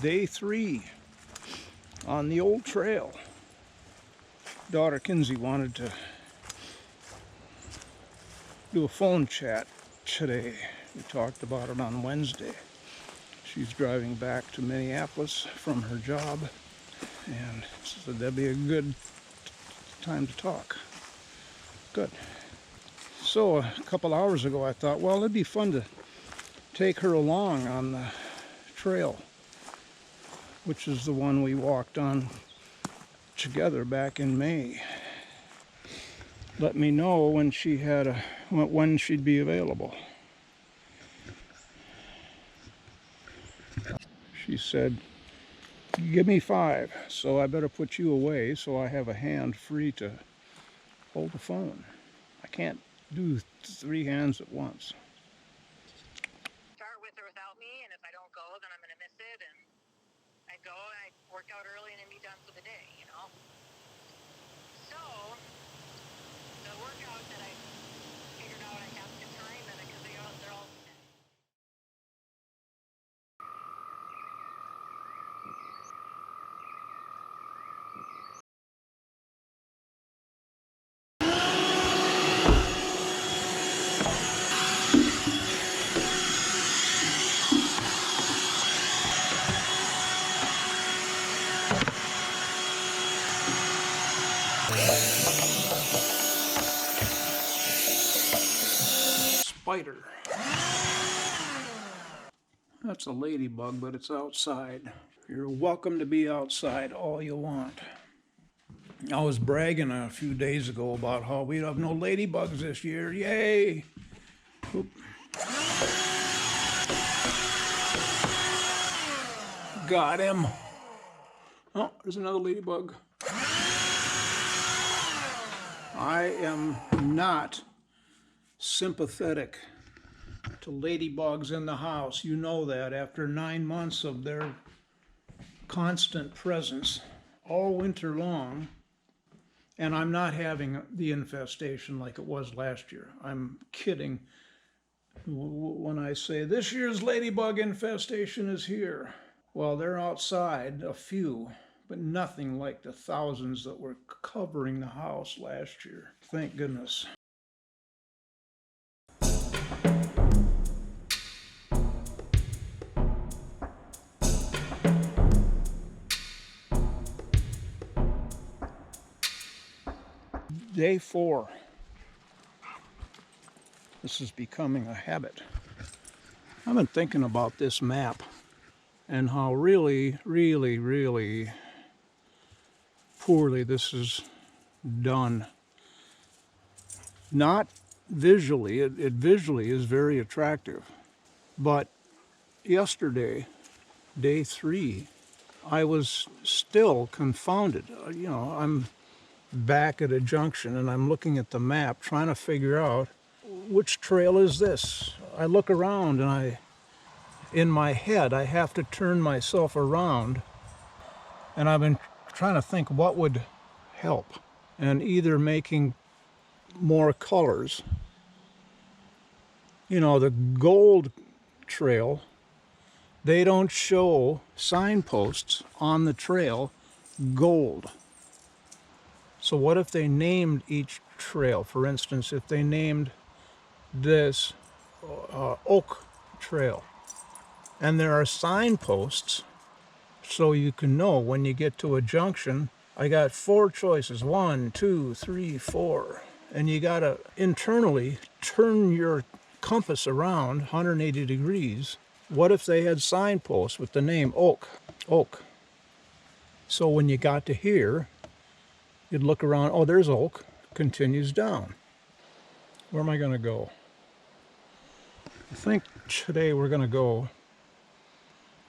Day 3 on the old trail. Daughter Kinsey wanted to do a phone chat today. We talked about it on Wednesday. She's driving back to Minneapolis from her job and said that'd be a good time to talk. Good. So a couple hours ago I thought, well, it'd be fun to take her along on the trail, which is the one we walked on together back in May. Let me know when when she'd be available. She said, give me 5, so I better put you away so I have a hand free to hold the phone. I can't do 3 hands at once. Start with or without me, and if I don't go, then I'm going to miss it, and I go and I work out early and then be done for the day, you know? So, the workout that I figured out I have to time, and because they're all Spider. That's a ladybug, but it's outside. You're welcome to be outside all you want. I was bragging a few days ago about how we'd have no ladybugs this year. Yay! Oop. Got him. Oh, there's another ladybug. I am not sympathetic to ladybugs in the house. You know that after 9 months of their constant presence all winter long. And I'm not having the infestation like it was last year. I'm kidding when I say this year's ladybug infestation is here. Well, they're outside, a few, but nothing like the thousands that were covering the house last year. Thank goodness. Day 4. This is becoming a habit. I've been thinking about this map and how really, really, really poorly this is done. Not visually, it visually is very attractive. But yesterday, day 3, I was still confounded. You know, I'm back at a junction and I'm looking at the map trying to figure out which trail is this. I look around and in my head I have to turn myself around, and I've been trying to think what would help, and either making more colors. You know, the gold trail, they don't show signposts on the trail gold. So what if they named each trail? For instance, if they named this Oak Trail, and there are signposts so you can know when you get to a junction. I got 4 choices, 1, 2, 3, 4, and you gotta internally turn your compass around 180 degrees. What if they had signposts with the name Oak? So when you got to here, you'd look around, oh, there's Oak, continues down. Where am I going to go? I think today we're going to go,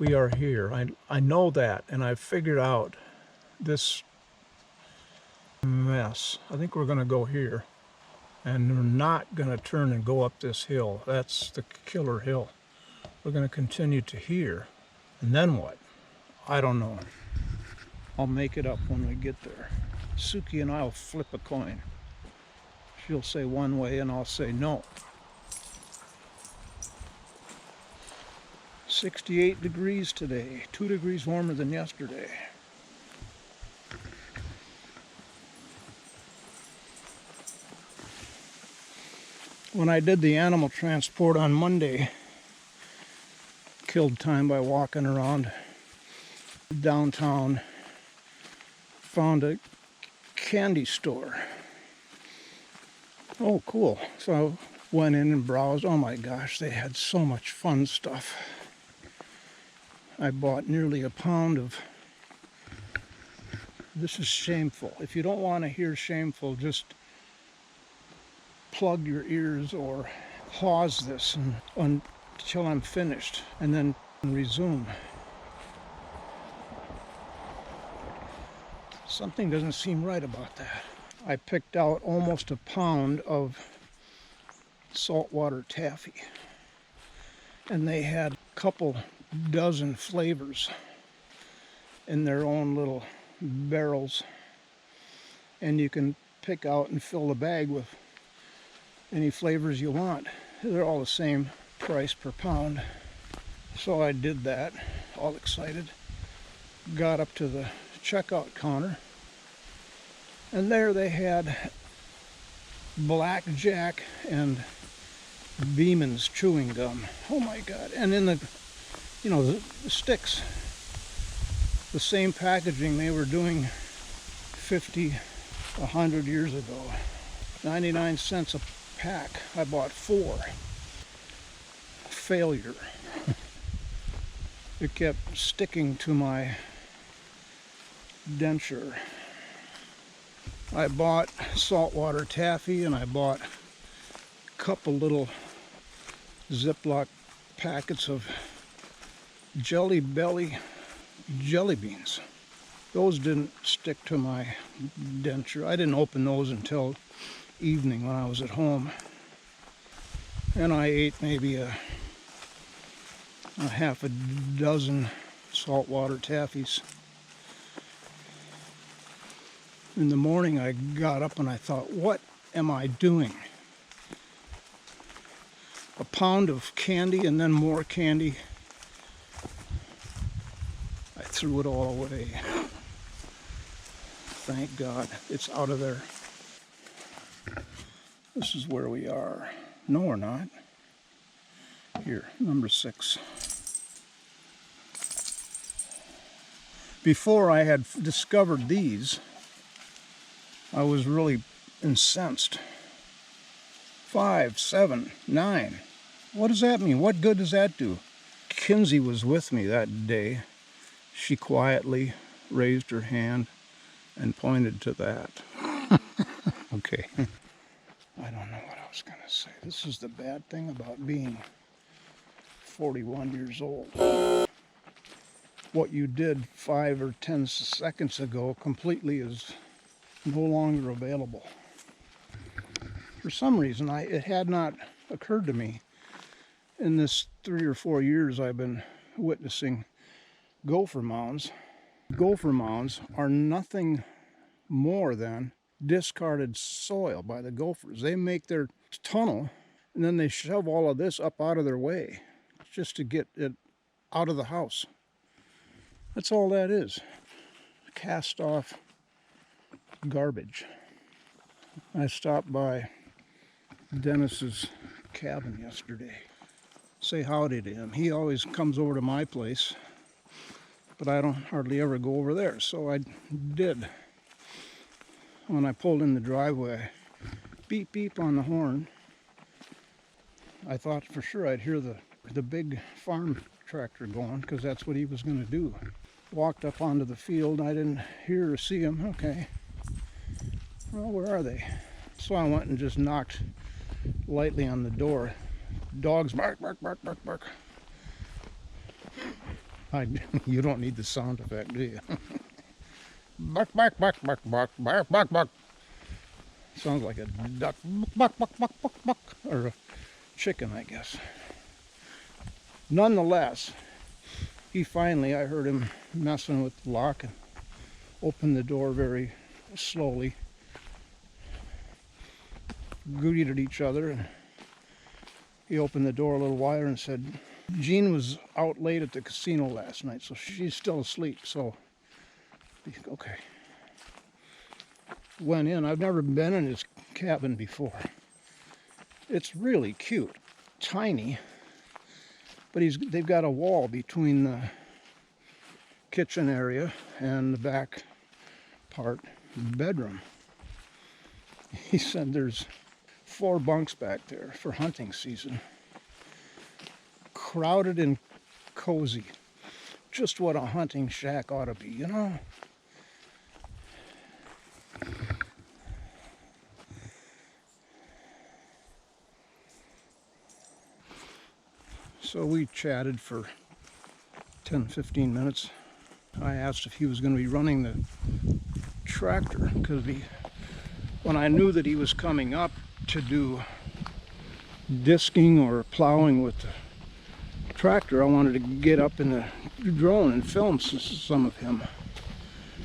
we are here. I know that, and I've figured out this mess. I think we're going to go here, and we're not going to turn and go up this hill. That's the killer hill. We're going to continue to here, and then what? I don't know. I'll make it up when we get there. Suki and I will flip a coin. She'll say one way and I'll say no. 68 degrees today, 2 degrees warmer than yesterday. When I did the animal transport on Monday, killed time by walking around downtown, found a candy store. Oh, cool. So I went in and browsed. Oh my gosh, they had so much fun stuff. I bought nearly a pound of... This is shameful. If you don't want to hear shameful, just plug your ears or pause this until I'm finished and then resume. Something doesn't seem right about that. I picked out almost a pound of saltwater taffy, and they had a couple dozen flavors in their own little barrels, and you can pick out and fill the bag with any flavors you want. They're all the same price per pound. So I did that, all excited. Got up to the checkout counter, and there they had Blackjack and Beeman's chewing gum. Oh my God. And in the sticks, the same packaging they were doing 50, 100 years ago. 99 cents a pack. I bought 4. Failure. It kept sticking to my denture. I bought saltwater taffy, and I bought a couple little Ziploc packets of Jelly Belly jelly beans. Those didn't stick to my denture. I didn't open those until evening when I was at home. And I ate maybe a half a dozen saltwater taffies. In the morning I got up and I thought, what am I doing? A pound of candy and then more candy. I threw it all away. Thank God it's out of there. This is where we are. No, we're not. Here, number 6. Before I had discovered these, I was really incensed. 5, 7, 9. What does that mean? What good does that do? Kinsey was with me that day. She quietly raised her hand and pointed to that. Okay. I don't know what I was going to say. This is the bad thing about being 41 years old. What you did 5 or 10 seconds ago completely is no longer available. For some reason, it had not occurred to me in this 3 or 4 years I've been witnessing gopher mounds. Gopher mounds are nothing more than discarded soil by the gophers. They make their tunnel and then they shove all of this up out of their way just to get it out of the house. That's all that is. Cast off garbage. I stopped by Dennis's cabin yesterday. Say howdy to him. He always comes over to my place, but I don't hardly ever go over there, so I did. When I pulled in the driveway, beep beep on the horn. I thought for sure I'd hear the big farm tractor going, because that's what he was going to do. Walked up onto the field. I didn't hear or see him. Okay. Well, where are they? So I went and just knocked lightly on the door. Dogs bark, bark, bark, bark, bark. You don't need the sound effect, do you? Bark, bark, bark, bark, bark, bark, bark, bark. Sounds like a duck. Bark, bark, bark, bark, bark. Or a chicken, I guess. Nonetheless, I heard him messing with the lock and opened the door very slowly. Greeted each other, and he opened the door a little wider and said, Jean was out late at the casino last night, so she's still asleep. So, okay. Went in. I've never been in his cabin before. It's really cute. Tiny. But they've got a wall between the kitchen area and the back part, bedroom. He said there's 4 bunks back there for hunting season. Crowded and cozy. Just what a hunting shack ought to be, you know? So we chatted for 10-15 minutes. I asked if he was going to be running the tractor, because when I knew that he was coming up to do disking or plowing with the tractor, I wanted to get up in the drone and film some of him.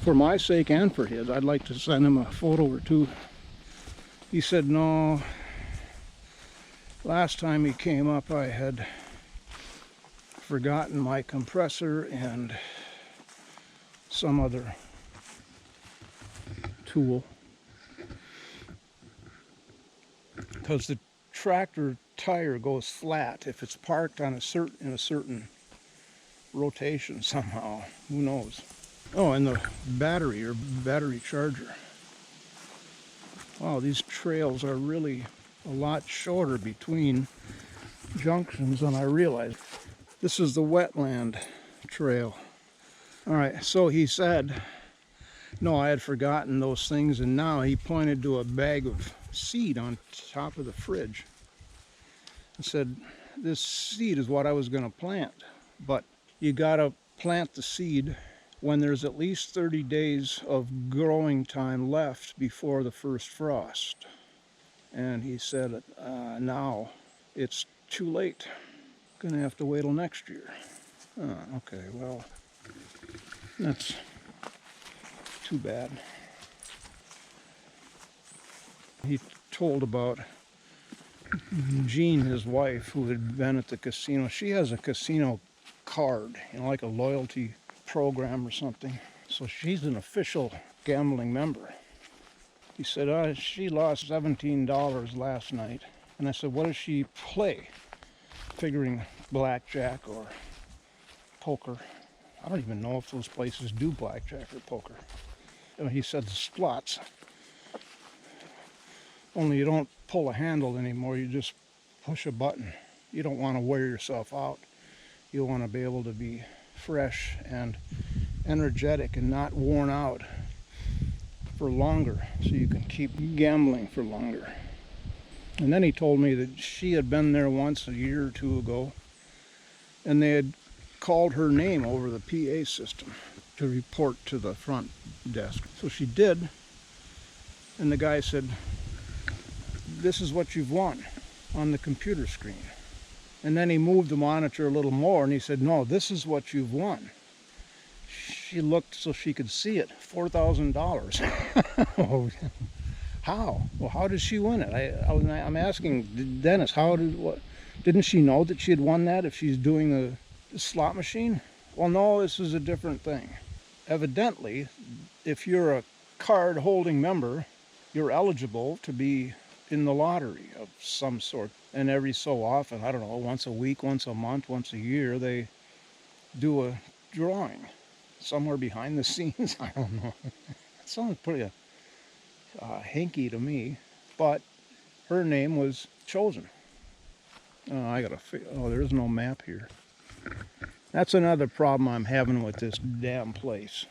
For my sake and for his, I'd like to send him a photo or two. He said no. Last time he came up, I had forgotten my compressor and some other tool, because the tractor tire goes flat if it's parked on in a certain rotation somehow. Who knows? Oh, and the battery charger. Wow, these trails are really a lot shorter between junctions than I realized. This is the wetland trail. All right, so he said, no, I had forgotten those things, and now he pointed to a bag of seed on top of the fridge and said, this seed is what I was going to plant, but you got to plant the seed when there's at least 30 days of growing time left before the first frost. And he said, now it's too late. Gonna have to wait till next year. Oh, okay, well, that's too bad. He told about Jean, his wife, who had been at the casino. She has a casino card, you know, like a loyalty program or something. So she's an official gambling member. He said, she lost $17 last night. And I said, what does she play? Figuring blackjack or poker. I don't even know if those places do blackjack or poker. And he said slots. Only you don't pull a handle anymore, you just push a button. You don't want to wear yourself out. You want to be able to be fresh and energetic and not worn out for longer, so you can keep gambling for longer. And then he told me that she had been there once a year or two ago, and they had called her name over the PA system to report to the front desk. So she did, and the guy said, this is what you've won on the computer screen. And then he moved the monitor a little more, and he said, no, this is what you've won. She looked so she could see it, $4,000. Oh, how? Well, how did she win it? I'm asking Dennis, didn't she know that she had won that if she's doing the slot machine? Well, no, this is a different thing. Evidently, if you're a card holding member, you're eligible to be in the lottery of some sort. And every so often, I don't know, once a week, once a month, once a year, they do a drawing somewhere behind the scenes. I don't know. It sounds pretty hanky to me, but her name was chosen. Oh, there's no map here. That's another problem I'm having with this damn place.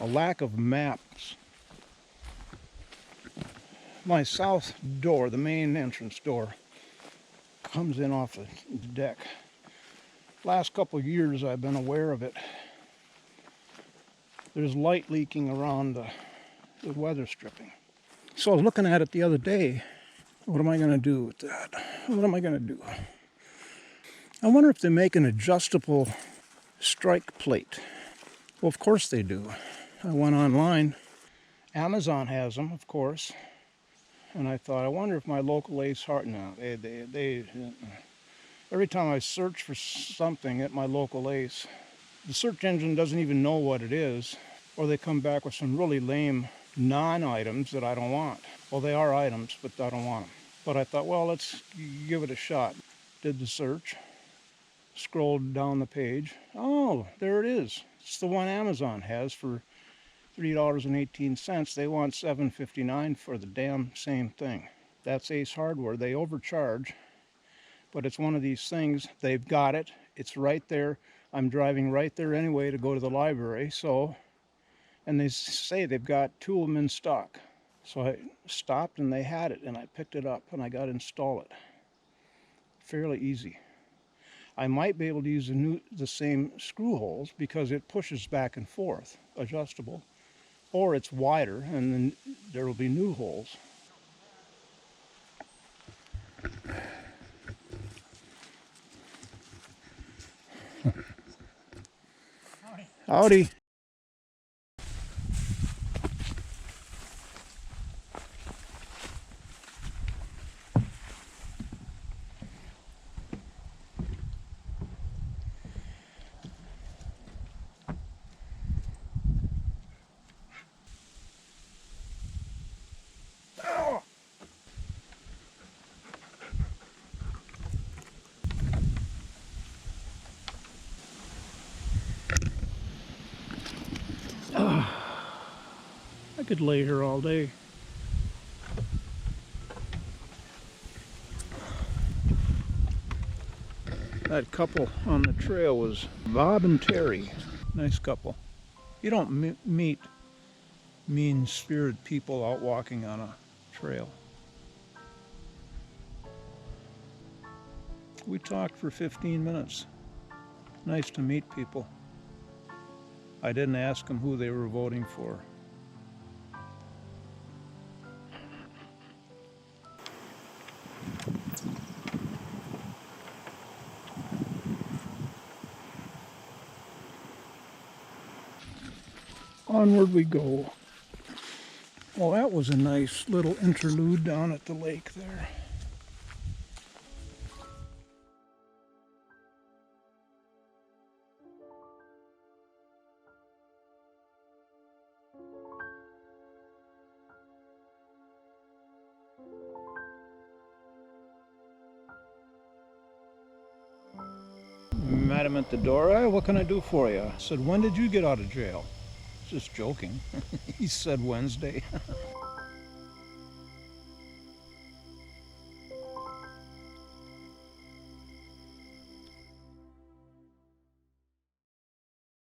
A lack of maps. My south door, the main entrance door, comes in off the deck. Last couple of years I've been aware of it. There's light leaking around the weather stripping. So I was looking at it the other day. What am I going to do with that? What am I going to do? I wonder if they make an adjustable strike plate. Well, of course they do. I went online. Amazon has them, of course. And I thought, I wonder if my local Ace Hardware, no, they Every time I search for something at my local Ace, the search engine doesn't even know what it is, or they come back with some really lame non-items that I don't want. Well, they are items, but I don't want them. But I thought, well, let's give it a shot. Did the search, scrolled down the page. Oh, there it is. It's the one Amazon has for $3.18. They want $7.59 for the damn same thing. That's Ace Hardware. They overcharge, but it's one of these things. They've got it. It's right there. I'm driving right there anyway to go to the library. So, and they say they've got two of them in stock. So I stopped and they had it, and I picked it up and I got to install it. Fairly easy. I might be able to use the same screw holes because it pushes back and forth, adjustable. Or it's wider and then there will be new holes. Howdy. I could lay here all day. That couple on the trail was Bob and Terry. Nice couple. You don't meet mean-spirited people out walking on a trail. We talked for 15 minutes. Nice to meet people. I didn't ask them who they were voting for. Onward we go. Well, that was a nice little interlude down at the lake there. Met him at the door. Hey, what can I do for you? I said, when did you get out of jail? Just joking. He said Wednesday.